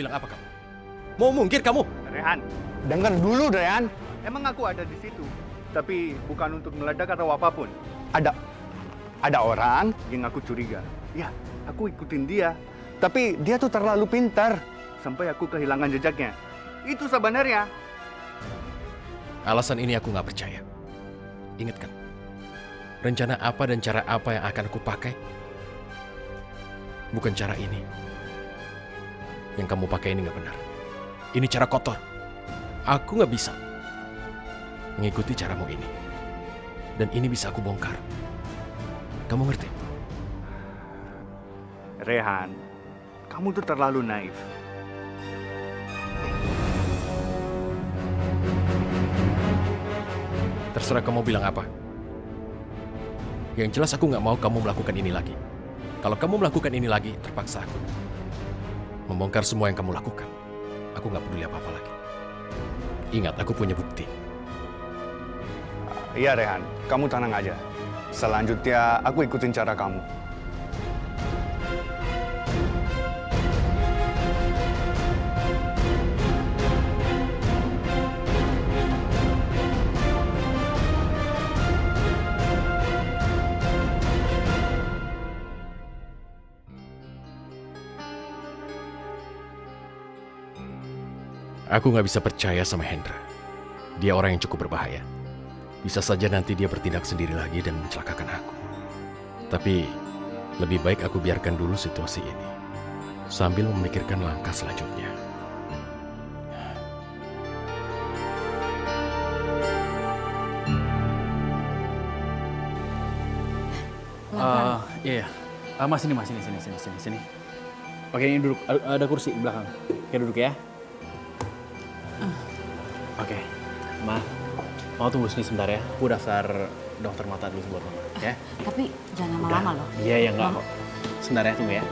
bilang apa kamu? Mau mungkir kamu? Rehan, Dengar dulu, Rehan. emang aku ada di situ, tapi bukan untuk meledak atau apapun. Ada orang, Yang aku curiga, ya aku ikutin dia tapi dia tuh terlalu pintar. sampai aku kehilangan jejaknya. Itu sebenarnya. Alasan ini aku nggak percaya. Ingat kan, rencana apa dan cara apa yang akan aku pakai? Bukan cara ini. Yang kamu pakai ini nggak benar. Ini cara kotor. Aku nggak bisa mengikuti caramu ini. Dan ini bisa aku bongkar. Kamu ngerti? Rehan, kamu tuh terlalu naif. Terserah kamu bilang apa. Yang jelas aku nggak mau kamu melakukan ini lagi. Kalau kamu melakukan ini lagi, terpaksa aku membongkar semua yang kamu lakukan. Aku nggak peduli apa-apa lagi. Ingat, aku punya bukti. Iya, Rehan. Kamu tenang aja. Selanjutnya, aku ikutin cara kamu. Aku nggak bisa percaya sama Hendra. Dia orang yang cukup berbahaya. Bisa saja nanti dia bertindak sendiri lagi dan mencelakakan aku. Tapi lebih baik aku biarkan dulu situasi ini sambil memikirkan langkah selanjutnya. Iya. Mas sini. Oke, ini duduk. Ada kursi di belakang. Oke, duduk ya. Oke, Ma. Mau tunggu sini sebentar ya. Aku daftar dokter mata dulu buat Mama, ya. Tapi jangan lama-lama loh. Iya, ya enggak kok. Sebentar ya, tunggu ya.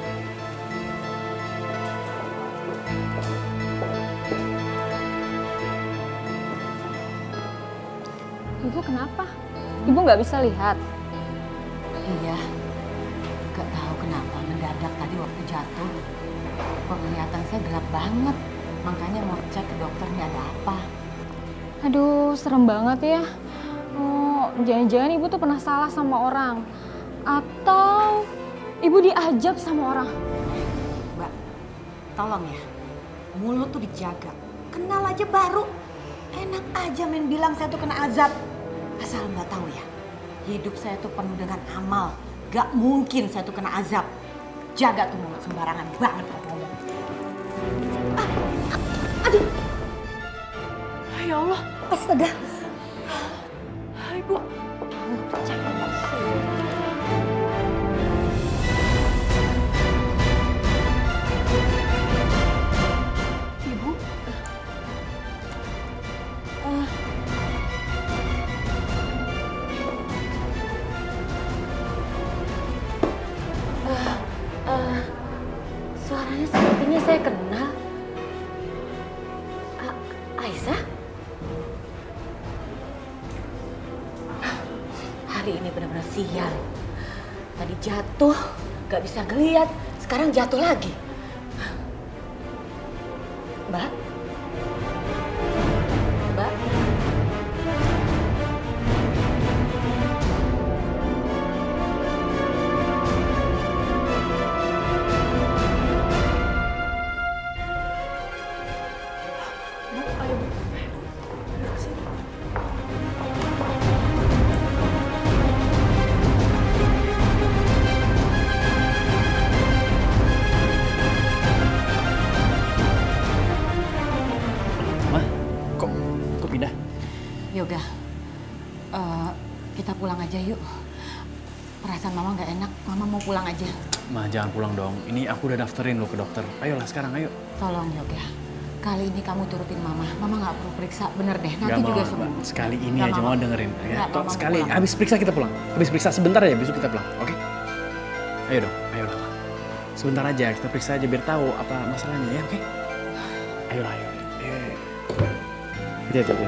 Ibu kenapa? Ibu nggak bisa lihat? Iya, gak tahu kenapa mendadak tadi waktu jatuh. Penglihatan saya gelap banget. Makanya mau cek ke dokter ini ada apa. Aduh, serem banget ya. Oh, jangan-jangan ibu tuh pernah salah sama orang. Atau ibu diajab sama orang. Mbak, tolong ya. Mulut tuh dijaga. Kenal aja baru. Enak aja main bilang saya tuh kena azab. Asal Mbak tahu ya. Hidup saya tuh penuh dengan amal. Gak mungkin saya tuh kena azab. Jaga tuh mulut, sembarangan banget kalau ngomong. Aduh. Ya Allah, Astaga. ibu. Ibu. Suaranya sepertinya saya kenal. Aisyah? Hari ini benar-benar sial. Tadi jatuh, gak bisa ngeliat. Sekarang jatuh lagi. Mbak? Mbak? Ma, kok pindah? Yoga, kita pulang aja yuk. Perasaan Mama gak enak, Mama mau pulang aja. Ma, jangan pulang dong. Ini aku udah daftarin lo ke dokter. Ayolah sekarang, ayo. Tolong Yoga, kali ini kamu turutin Mama. Mama gak perlu periksa, bener deh. Nanti Nggak juga mau, sembuh. Ma. Sekali ini Nggak aja mau. mau dengerin. Ya, Nggak, toh, Mama mau sekali, pulang. habis periksa kita pulang. Habis periksa sebentar aja, besok kita pulang, oke? Ayo dong, ayo dong. Sebentar aja, kita periksa aja biar tahu apa masalahnya ya, oke? Ayolah, ayo. Hati-hati.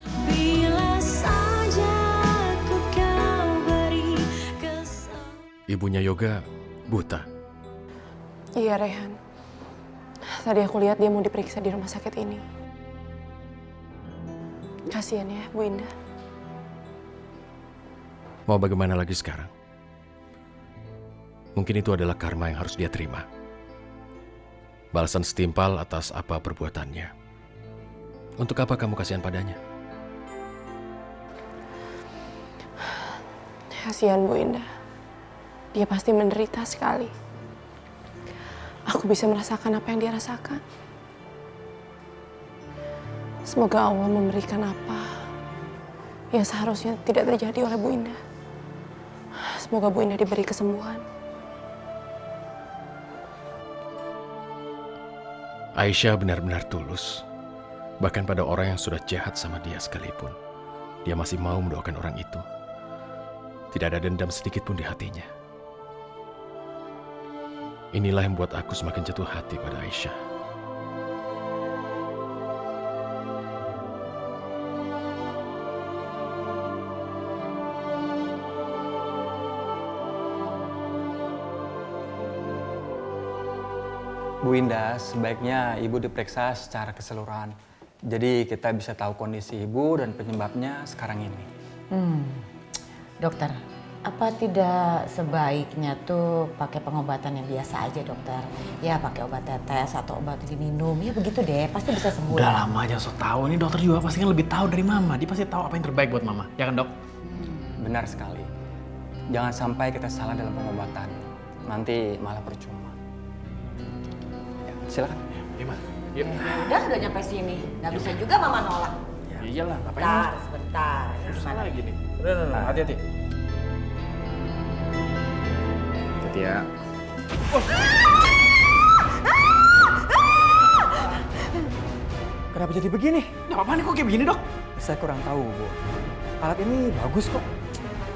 Bila ibunya Yoga buta. Iya, Rehan. Tadi aku lihat dia mau diperiksa di rumah sakit ini. Kasihan ya, Bu Indah. Mau bagaimana lagi sekarang? Mungkin itu adalah karma yang harus dia terima. Balasan setimpal atas apa perbuatannya. Untuk apa kamu kasihan padanya? Kasihan Bu Indah. Dia pasti menderita sekali. Aku bisa merasakan apa yang dia rasakan. Semoga Allah memberikan apa yang seharusnya tidak terjadi oleh Bu Indah. Semoga Bu Indah diberi kesembuhan. Aisyah benar-benar tulus. Bahkan pada orang yang sudah jahat sama dia sekalipun, dia masih mau mendoakan orang itu. Tidak ada dendam sedikit pun di hatinya. Inilah yang membuat aku semakin jatuh hati pada Aisyah. Bu Indah, sebaiknya Ibu diperiksa secara keseluruhan. Jadi kita bisa tahu kondisi Ibu dan penyebabnya sekarang ini. Dokter, apa tidak sebaiknya tuh pakai pengobatan yang biasa aja dokter? Ya pakai obat tetes atau obat diminum, ya begitu deh, pasti bisa sembuh. Udah lama aja so tahu. Ini dokter juga pasti kan lebih tahu dari mama. Dia pasti tahu apa yang terbaik buat mama. Ya kan dok? Benar sekali. Jangan sampai kita salah dalam pengobatan. Nanti malah percuma. Ya, silakan. Iya mah. Yuk. Udah nyampe sini, nggak bisa juga mama nolak. Ya iyalah, ngapain? Sebentar. Susah lagi nih. Udah, hati-hati. Hati ya. Kenapa jadi begini? Nggak apa-apa nih kok kayak begini dok? Saya kurang tahu, Bu. Alat ini bagus kok.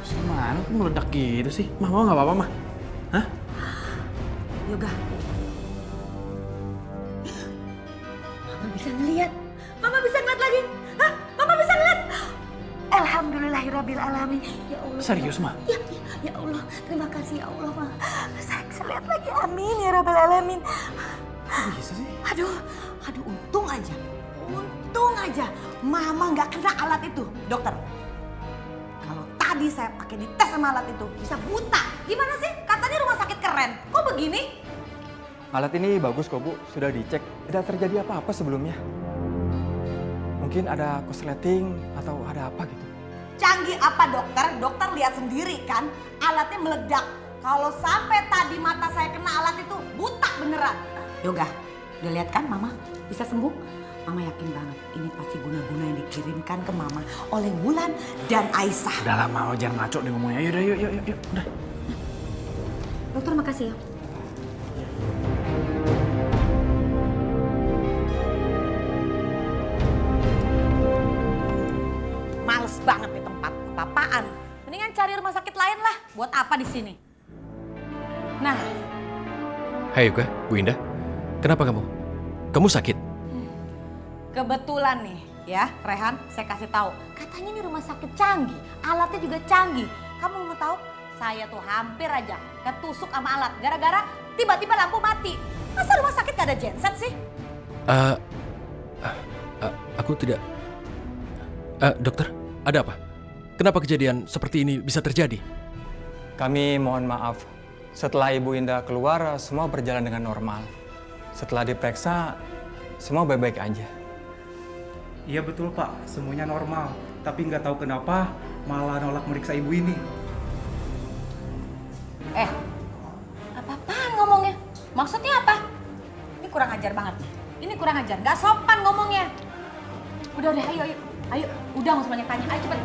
Gimana kok meledak gitu sih? Mah mau nggak apa-apa mah? Hah? Yoga. Mama bisa ngeliat. Mama bisa ngeliat lagi. Hah? Mama bisa ngeliat. Alhamdulillahirabbil alamin. Ya Allah. Serius mah? Ya Allah. Terima kasih ya Allah, Ma. Saya bisa lihat lagi. Amin ya rabbal alamin. Kok bisa sih? Aduh, untung aja. Untung aja Mama nggak kena alat itu. Dokter, kalau tadi saya pakai dites sama alat itu bisa buta. Gimana sih? Katanya rumah sakit keren. Kok begini? Alat ini bagus kok, Bu. Sudah dicek. Tidak terjadi apa-apa sebelumnya. Mungkin ada korsleting atau ada apa gitu. Canggih apa dokter? Dokter lihat sendiri kan alatnya meledak. Kalau sampai tadi mata saya kena alat itu buta beneran. Yoga, udah lihat kan Mama bisa sembuh? Mama yakin banget ini pasti guna-guna yang dikirimkan ke Mama oleh Wulan dan Aisyah. Udah lama, jangan ngaco deh ngomongnya. Yaudah, yuk. Udah. Dokter makasih ya. Males banget di tempat apa-apaan. Mendingan cari rumah sakit lain lah. Buat apa di sini? Nah, Hai Yoga, Bu Indah. Kenapa kamu? Kamu sakit? kebetulan nih ya, Rehan, saya kasih tahu. Katanya ini rumah sakit canggih, alatnya juga canggih. Kamu mau tahu? Saya tuh hampir aja ketusuk sama alat gara-gara tiba-tiba lampu mati. Masa rumah sakit gak ada genset sih? Aku tidak... dokter, ada apa? Kenapa kejadian seperti ini bisa terjadi? Kami mohon maaf. Setelah Ibu Indah keluar, semua berjalan dengan normal. Setelah diperiksa, semua baik-baik aja. Iya betul Pak, semuanya normal. Tapi nggak tahu kenapa malah nolak meriksa ibu ini. Apa-apaan ngomongnya? Maksudnya apa? Ini kurang ajar banget. Ini kurang ajar, gak sopan ngomongnya. Udah, ayo. Udah nggak usah banyak tanya, ayo cepet.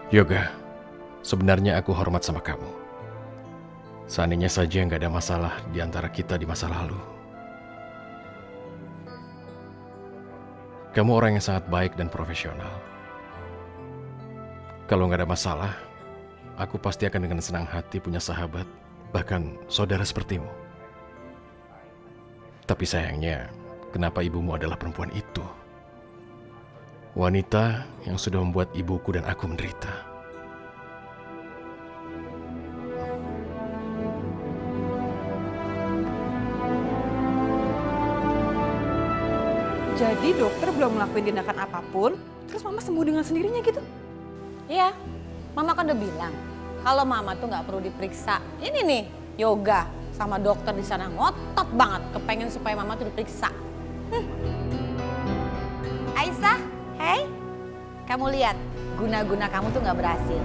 Yoga, sebenarnya aku hormat sama kamu. Seandainya saja nggak ada masalah di antara kita di masa lalu. Kamu orang yang sangat baik dan profesional. Kalau nggak ada masalah, aku pasti akan dengan senang hati punya sahabat, bahkan saudara sepertimu. Tapi sayangnya, kenapa ibumu adalah perempuan itu? Wanita yang sudah membuat ibuku dan aku menderita. Jadi dokter belum ngelakuin tindakan apapun, terus mama sembuh dengan sendirinya gitu? Iya, mama kan udah bilang kalau mama tuh nggak perlu diperiksa. Ini nih, yoga sama dokter di sana ngotot banget kepengen supaya mama tuh diperiksa. Aisyah, hey, kamu lihat guna-guna kamu tuh nggak berhasil.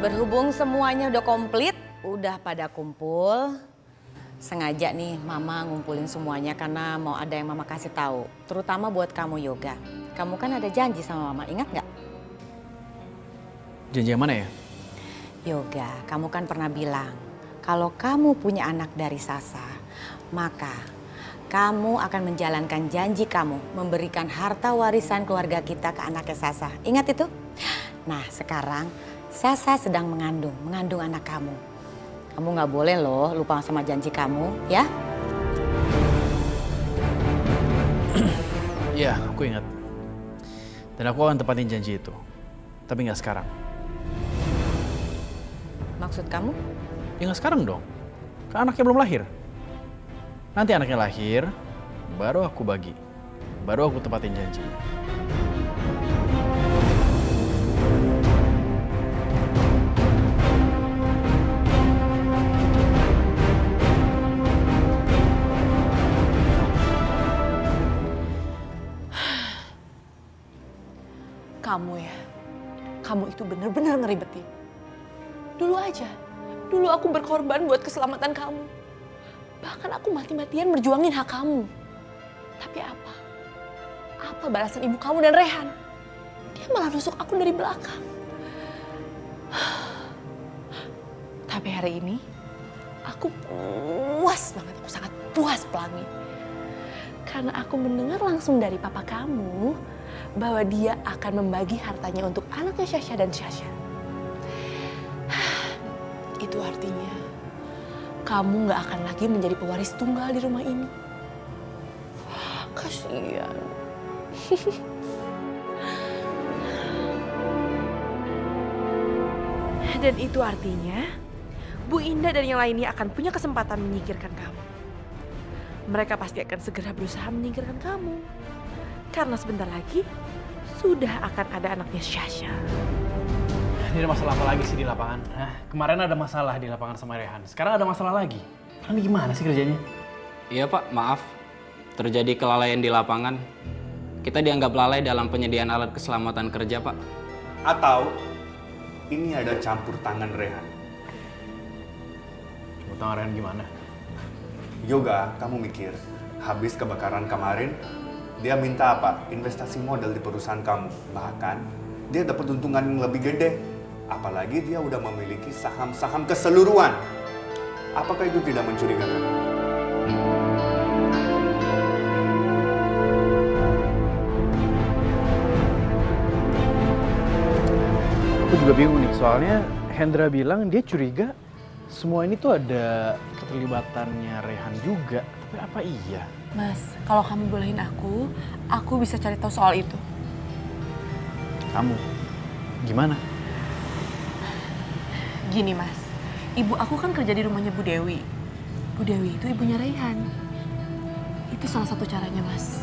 Berhubung semuanya udah komplit, udah pada kumpul. Sengaja nih mama ngumpulin semuanya karena mau ada yang mama kasih tahu. Terutama buat kamu Yoga. Kamu kan ada janji sama mama, ingat nggak? Janji yang mana ya? Yoga, kamu kan pernah bilang kalau kamu punya anak dari Sasa, maka kamu akan menjalankan janji kamu memberikan harta warisan keluarga kita ke anaknya Sasa. Ingat itu? Nah sekarang Sasa sedang mengandung anak kamu. Kamu nggak boleh loh lupa sama janji kamu, ya? Iya, aku ingat. Dan aku akan tepatin janji itu. Tapi nggak sekarang. Maksud kamu? Ya nggak sekarang dong. Kan anaknya belum lahir. Nanti anaknya lahir, baru aku bagi. Baru aku tepatin janji. Kamu ya, kamu itu bener-bener ngeribetin. Dulu aku berkorban buat keselamatan kamu. Bahkan aku mati-matian berjuangin hak kamu. Tapi apa? Apa balasan ibu kamu dan Rehan? Dia malah nusuk aku dari belakang. Tapi hari ini, aku puas banget, aku sangat puas Pelangi. Karena aku mendengar langsung dari papa kamu, bahwa dia akan membagi hartanya untuk anaknya Syasha dan Syasha. Itu artinya kamu gak akan lagi menjadi pewaris tunggal di rumah ini. Kasihan. Dan itu artinya Bu Indah dan yang lainnya akan punya kesempatan menyingkirkan kamu. Mereka pasti akan segera berusaha menyingkirkan kamu. Karena sebentar lagi sudah akan ada anaknya Syasha. Ini ada masalah apa lagi sih di lapangan? Hah? Kemarin ada masalah di lapangan sama Rehan. Sekarang ada masalah lagi. Ini gimana sih kerjanya? Iya Pak, maaf. Terjadi kelalaian di lapangan. Kita dianggap lalai dalam penyediaan alat keselamatan kerja, Pak. Atau ini ada campur tangan Rehan. Campur tangan Rehan gimana? Yoga, kamu mikir, habis kebakaran kemarin, dia minta apa? Investasi modal di perusahaan kamu. Bahkan, dia dapat untungan yang lebih gede. Apalagi dia udah memiliki saham-saham keseluruhan. Apakah itu tidak mencurigakan? Aku juga bingung nih, soalnya Hendra bilang dia curiga semua ini tuh ada keterlibatannya Rehan juga. Tapi apa iya? Mas, kalau kamu bolehin aku bisa cari tahu soal itu. Kamu? Gimana? Gini Mas, ibu aku kan kerja di rumahnya Bu Dewi. Bu Dewi itu ibunya Rehan. Itu salah satu caranya Mas.